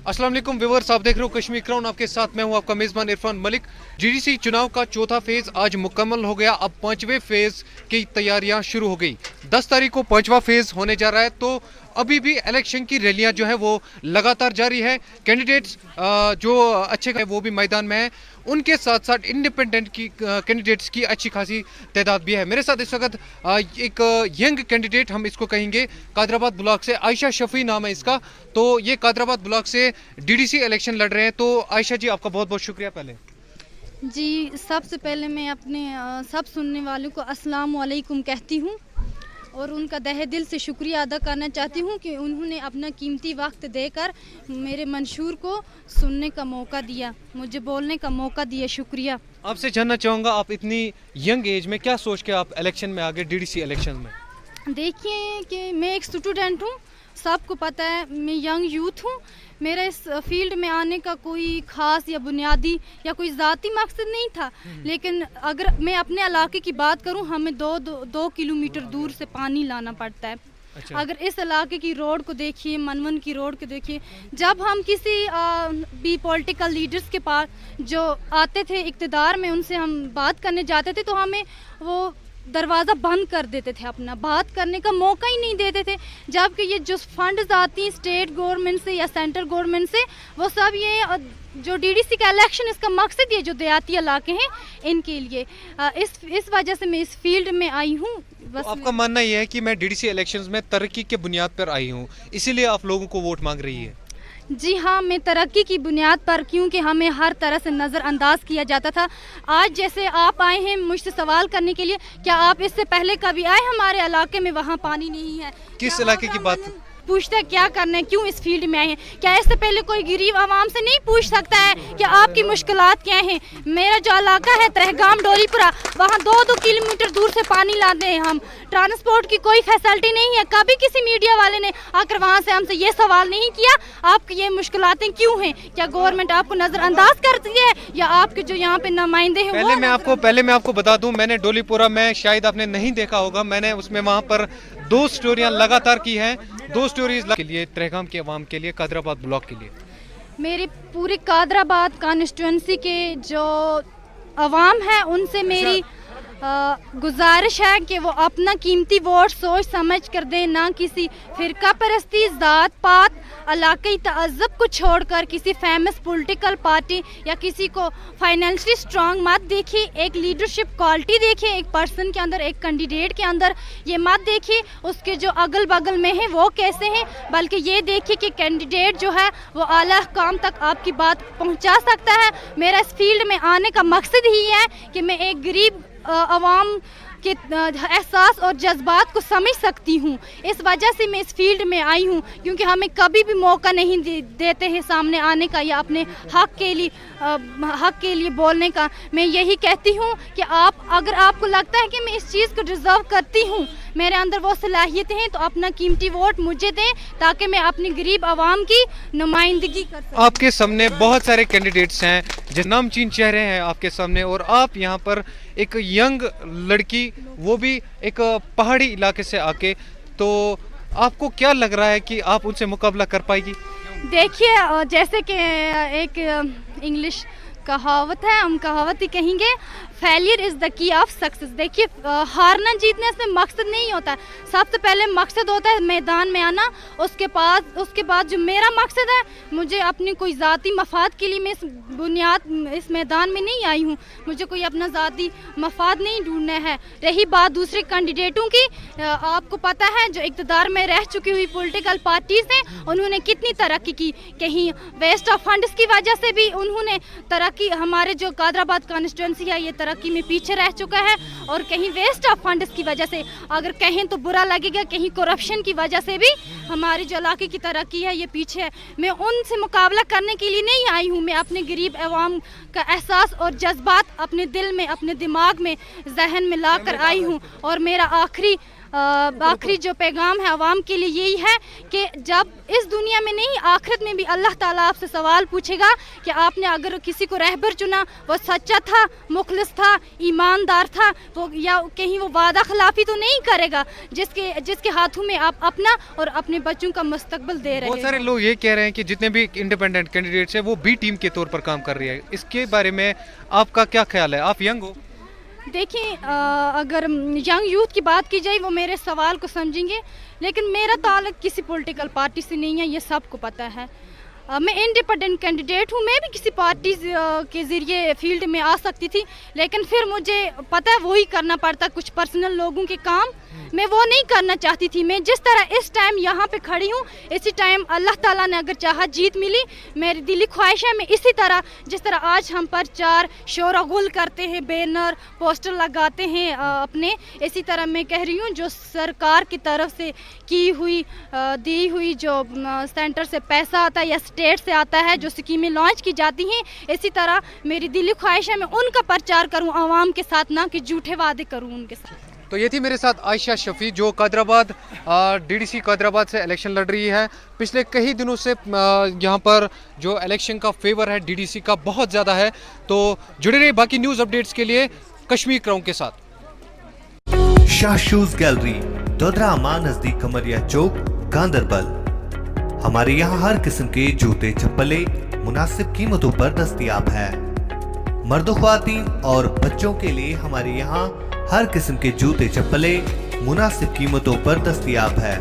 अस्सलाम वालेकुम व्यूअर्स, आप देख रहे हो कश्मीर क्राउन। आपके साथ मैं हूं आपका मेज़बान इरफान मलिक। जीडीसी चुनाव का चौथा फेज़ आज मुकम्मल हो गया। अब पांचवें फेज़ की तैयारियां शुरू हो गई। 10 तारीख को पांचवा फेज़ होने जा रहा है, तो अभी भी इलेक्शन की रैलियां जो है वो लगातार जारी है। कैंडिडेट्स जो अच्छे हैं वो भी मैदान में हैं, उनके साथ साथ इंडिपेंडेंट की कैंडिडेट्स की अच्छी खासी तादाद भी है। मेरे साथ इस वक्त एक यंग कैंडिडेट, हम इसको कहेंगे, कादराबाद ब्लॉक से आयशा शफी नाम है इसका। तो ये कादराबाद ब्लॉक से डीडीसी इलेक्शन लड़ रहे हैं। तो आयशा जी, आपका बहुत बहुत शुक्रिया। पहले जी, सबसे पहले मैं अपने सब सुनने वालों को अस्सलाम वालेकुम कहती हूँ और उनका तहे दिल से शुक्रिया अदा करना चाहती हूँ कि उन्होंने अपना कीमती वक्त देकर मेरे मंशूर को सुनने का मौका दिया, मुझे बोलने का मौका दिया। शुक्रिया। आपसे जानना चाहूँगा, आप इतनी यंग एज में क्या सोच के आप इलेक्शन में आ गए, डीडीसी इलेक्शन में? देखिए कि मैं एक स्टूडेंट हूँ, सबको पता है मैं यंग यूथ हूँ। मेरा इस फील्ड में आने का कोई ख़ास या बुनियादी या कोई ज़ाती मकसद नहीं था, लेकिन अगर मैं अपने इलाके की बात करूँ, हमें दो किलोमीटर दूर से पानी लाना पड़ता है। अच्छा। अगर इस इलाके की रोड को देखिए, मनवन की रोड को देखिए, जब हम किसी भी पॉलिटिकल लीडर्स के पास जो आते थे इक़्तिदार में, उनसे हम बात करने जाते थे तो हमें वो दरवाज़ा बंद कर देते थे, अपना बात करने का मौका ही नहीं देते थे। जबकि ये जो फंड्स आती हैं स्टेट गवर्नमेंट से या सेंट्रल गवर्नमेंट से, वो सब ये जो डीडीसी का इलेक्शन, इसका मकसद ये जो देहाती इलाके हैं इनके लिए, इस वजह से मैं इस फील्ड में आई हूँ। तो आपका मानना ये है कि मैं डीडीसी इलेक्शंस में तरक्की के बुनियाद पर आई हूँ, इसीलिए आप लोगों को वोट मांग रही है? जी हाँ, मैं तरक्की की बुनियाद पर, क्योंकि हमें हर तरह से नज़रअंदाज किया जाता था। आज जैसे आप आए हैं मुझसे सवाल करने के लिए, क्या आप इससे पहले कभी आए हमारे इलाके में? वहाँ पानी नहीं है। किस इलाके की बात पूछते हैं क्या करना है, क्यों इस फील्ड में आए हैं? क्या इससे पहले कोई गरीब आवाम से नहीं पूछ सकता है कि आपकी मुश्किलात क्या हैं? मेरा जो इलाका है त्रहगाम डोलीपुरा, वहाँ 2-2 किलोमीटर दूर से पानी लाते हैं हम। ट्रांसपोर्ट की कोई फैसिलिटी नहीं है। कभी किसी मीडिया वाले ने आकर वहाँ से हमसे ये सवाल नहीं किया आपकी ये मुश्किलातें क्यों हैं? क्या गवर्नमेंट आपको नज़रअंदाज करती है या आपके जो यहाँ पे नुमाइंदे हैं? पहले मैं आपको बता दूं, मैंने डोलीपुरा में, शायद आपने नहीं देखा होगा, मैंने उसमें वहाँ पर 2 स्टोरियाँ लगातार की हैं। 2 स्टोरीज के लिए, त्रहगाम के अवाम के लिए, कादराबाद ब्लॉक के लिए। मेरी पूरी कादराबाद कॉन्स्टिट्यूंसी के जो अवाम है उनसे मेरी गुजारिश है कि वो अपना कीमती वोट सोच समझ कर दें, ना किसी फ़िरका परस्ती, ज़ात पात, इलाक़ाई तअज़्ज़ुब को छोड़कर किसी फेमस पॉलिटिकल पार्टी या किसी को फाइनेंशियली स्ट्रांग मत देखिए। एक लीडरशिप क्वालिटी देखिए एक पर्सन के अंदर, एक कैंडिडेट के अंदर। ये मत देखिए उसके जो अगल बगल में है वो कैसे हैं, बल्कि ये देखिए कि कैंडिडेट जो है वो आला काम तक आपकी बात पहुंचा सकता है। मेरा इस फील्ड में आने का मकसद ही है कि मैं एक गरीब अवाम के एहसास और जज्बात को समझ सकती हूँ। इस वजह से मैं इस फील्ड में आई हूँ, क्योंकि हमें कभी भी मौका नहीं देते हैं सामने आने का या अपने हक के लिए बोलने का। मैं यही कहती हूँ कि अगर आपको लगता है कि मैं इस चीज़ को डिज़र्व करती हूँ, मेरे अंदर वो सलाहियतें हैं, तो अपना कीमती वोट मुझे दें ताकि मैं अपनी गरीब आवाम की नुमाइंदगी कर सकूं। आपके सामने बहुत सारे कैंडिडेट्स हैं, जिस नामचीन चेहरे हैं आपके सामने, और आप यहाँ पर एक यंग लड़की, वो भी एक पहाड़ी इलाके से आके, तो आपको क्या लग रहा है कि आप उनसे मुकाबला कर पाएगी? देखिए, जैसे कि एक इंग्लिश कहावत है, हम कहावत ही कहेंगे, failure is the key of success. देखिए, हारना जीतने से मकसद नहीं होता है। सबसे पहले मकसद होता है मैदान में आना। उसके बाद जो मेरा मकसद है, मुझे अपनी कोई ज़ाती मफाद के लिए मैं इस मैदान में नहीं आई हूँ। मुझे कोई अपना ज़ाती मफाद नहीं ढूंढना है। रही बात दूसरे कैंडिडेटों की, आपको पता है जो इक़्तिदार में रह चुकी हुई पॉलिटिकल पार्टीज़ हैं, उन्होंने कितनी तरक्की की। कहीं वेस्ट ऑफ फंड्स की वजह से भी उन्होंने तरक्की, हमारे जो कादराबाद कॉन्स्टिट्यूंसी है ये तरक्की में पीछे रह चुका है, और कहीं वेस्ट ऑफ फंड्स की वजह से, अगर कहें तो बुरा लगेगा, कहीं करप्शन की वजह से भी हमारे जो इलाके की तरक्की है ये पीछे है। मैं उनसे मुकाबला करने के लिए नहीं आई हूँ। मैं अपने गरीब अवाम का एहसास और जज्बात अपने दिल में, अपने दिमाग में, जहन में ला कर आई हूँ। और मेरा आखिरी आखिरी जो पैगाम है आवाम के लिए यही है कि जब इस दुनिया में नहीं आखिरत में भी अल्लाह ताला आपसे सवाल पूछेगा कि आपने अगर किसी को रहबर चुना, वो सच्चा था, मुखलिस था, ईमानदार था, वो या कहीं वो वादा खिलाफी तो नहीं करेगा जिसके हाथों में आप अपना और अपने बच्चों का मुस्तकबिल दे रहे हैं। बहुत सारे लोग ये कह रहे हैं कि जितने भी इंडिपेंडेंट कैंडिडेट्स हैं वो बी टीम के तौर पर काम कर रही है, इसके बारे में आपका क्या ख्याल है? आप यंग हो। देखिए अगर यंग यूथ की बात की जाए वो मेरे सवाल को समझेंगे, लेकिन मेरा ताल्लुक किसी पॉलिटिकल पार्टी से नहीं है, ये सबको पता है। मैं इंडिपेंडेंट कैंडिडेट हूँ, मैं भी किसी पार्टी के ज़रिए फील्ड में आ सकती थी, लेकिन फिर मुझे पता है वही करना पड़ता, कुछ पर्सनल लोगों के काम मैं वो नहीं करना चाहती थी। मैं जिस तरह इस टाइम यहाँ पे खड़ी हूँ, इसी टाइम अल्लाह ताला ने अगर चाहा जीत मिली, मेरी दिली ख्वाहिश है मैं इसी तरह जिस तरह आज हम प्रचार शोरगुल करते हैं, बैनर पोस्टर लगाते हैं अपने, इसी तरह मैं कह रही हूँ जो सरकार की तरफ से की हुई दी हुई जो सेंटर से पैसा आता है या स्टेट से आता है, जो स्कीमें लॉन्च की जाती हैं, इसी तरह मेरी दिली ख्वाहिश है मैं उनका प्रचार करूँ आवाम के साथ, ना कि झूठे वादे करूँ उनके साथ। तो ये थी मेरे साथ आयशा शफी जो कादराबाद डीडीसी कादराबाद से इलेक्शन लड़ रही है। पिछले कई दिनों से यहाँ पर जो इलेक्शन का फेवर है डीडीसी का बहुत ज़्यादा है। तो जुड़े रहिए बाकी न्यूज़ अपडेट्स के लिए कश्मीर क्राउन के साथ। शाह शूज गैलरी, दोदरामा नजदीक कमरिया चौक, गांदरबल। हमारे यहाँ हर किस्म के जूते चप्पलें मुनासिब कीमतों पर दस्तयाब है। मर्द ख्वातीन और बच्चों के लिए हमारे यहाँ हर किस्म के जूते चप्पलें मुनासिब कीमतों पर दस्तयाब है।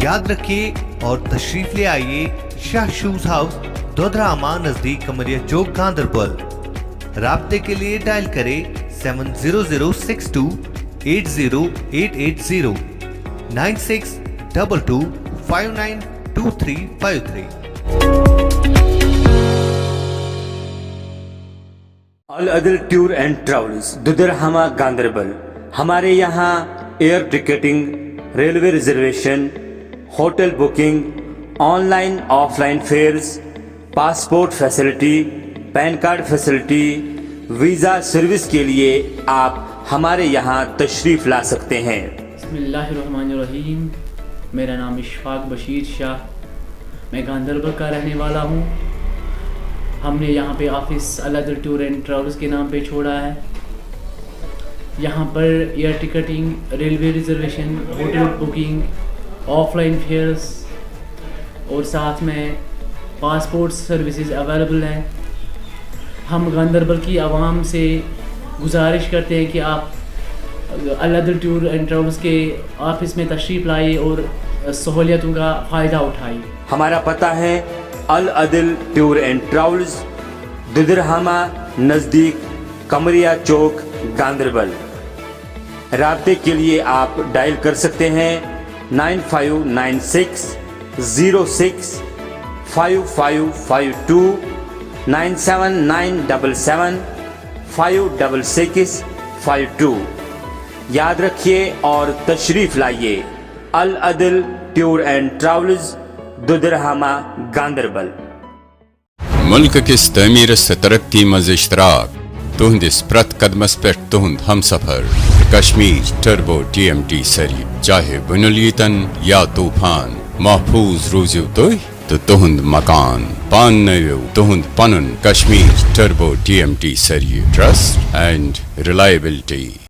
याद रखिए और तशरीफ ले आइए शाह शूज हाउस, दोदरामा नजदीक कमरिया चौक, गांदरबल। राब्ते के लिए डायल करें 70062 80880 9622 592353। अल अदल tour and travels, Duderhama, Ganderbal. हमारे यहाँ air ticketing, railway reservation, hotel booking, online offline fares, passport facility, PAN card facility, visa service के लिए आप हमारे यहाँ तशरीफ़ ला सकते हैं। बिस्मिल्लाहिर्रहमानिर्रहीम। मेरा नाम इशफाक बशीर शाह, मैं गांदरबल का रहने वाला हूँ। हमने यहाँ पे ऑफिस अल अदल टूर एंड ट्रैवल्स के नाम पे छोड़ा है। यहाँ पर air ticketing, railway reservation, hotel booking, offline fares और साथ में पासपोर्ट सर्विसेज अवेलेबल हैं। हम गांदरबल की आवाम से गुजारिश करते हैं कि आप अल अदल टूर एंड ट्रैवल्स के ऑफिस में तशरीफ़ लाइए और सहूलियतों का फ़ायदा उठाइए। हमारा पता है अल अदल टूर एंड ट्रैवल्स, दुदरहमा नज़दीक कमरिया चौक, गांदरबल। राब्ते के लिए आप डायल कर सकते हैं 9596 06 5552 97977 566 52। याद रखिए और तशरीफ़ लाइए अल अदल tour and travels, Duderhama, Ganderbal. मुल्क किस तमीरस तरक्की मज इश्तराक तुहंदिस प्रत कदमस पे तुहंद हम सफर कश्मीर टर्बो TMT सरी, चाहे बुनुलीतन या तूफान, महफूज रूज़िव तो तुहंद मकान पान नयो तुहंद पनुन कश्मीर टर्बो TMT सरी, ट्रस्ट एंड रिलायबिलिटी।